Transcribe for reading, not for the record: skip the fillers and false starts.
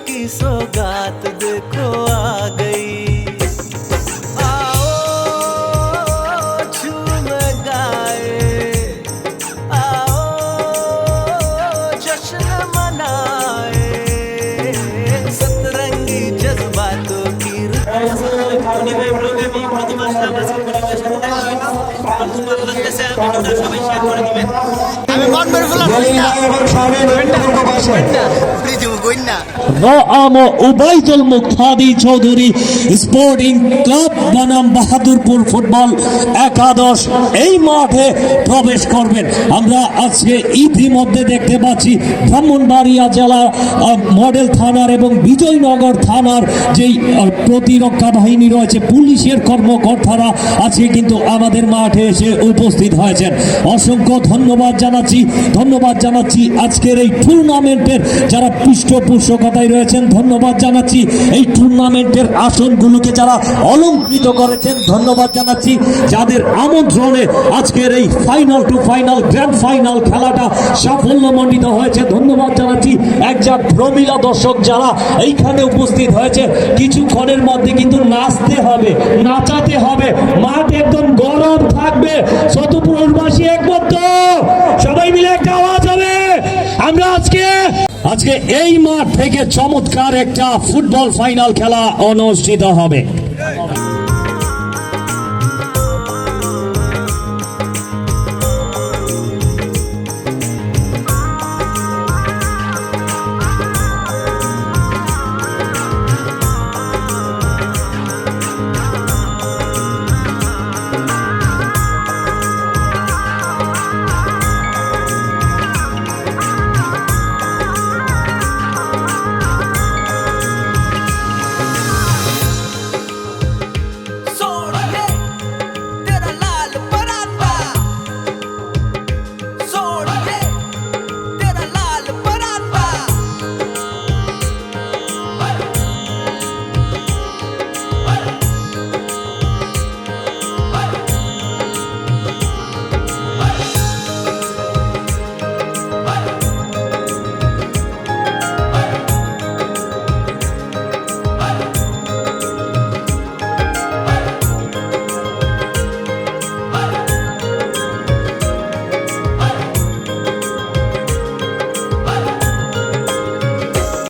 की सौगात देखो आ गई। आओ झूम गाए, आओ जश्न मनाए, सतरंगी जज्बातों की উবাইদুল মুক্তাদি চৌধুরী স্পোর্টিং ক্লাব বনাম বাহাদুরপুর ফুটবল একাদশ এই মাঠে প্রবেশ করবেন। আমরা আজকে ইতিমধ্যে দেখতে পাচ্ছি ব্রাহ্মণবাড়িয়া জেলা মডেল থানার এবং বিজয়নগর থানার যেই প্রতিরক্ষা বাহিনী রয়েছে, পুলিশের কর্মকর্তারা আজকে কিন্তু আমাদের মাঠে এসে উপস্থিত হয়েছেন। অসংখ্য ধন্যবাদ জানাচ্ছি আজকের এই টুর্নামেন্টের যারা পৃষ্ঠপোষকতায় রয়েছেন। ধন্যবাদ জানাচ্ছি এই টুর্নামেন্টের আসনগুলোকে যারা অলঙ্কৃত করেছেন। ধন্যবাদ জানাচ্ছি যাদের আমন্ত্রণে আজকের এই final to final grand final খেলাটা সাফল্যমণ্ডিত হয়েছে। ধন্যবাদ জানাচ্ছি একজাক প্রমিলা দর্শক যারা এইখানে উপস্থিত হয়েছে। কিছুক্ষণের মধ্যে কিন্তু নাচতে হবে, নাচাতে হবে, মাঠ একদম গরম থাকবে। সতপুরবাসী একমত, সবাই মিলে একটা আওয়াজ হবে। আমরা আজকে এই মাঠ থেকে চমৎকার একটা ফুটবল ফাইনাল খেলা অনুষ্ঠিত হবে।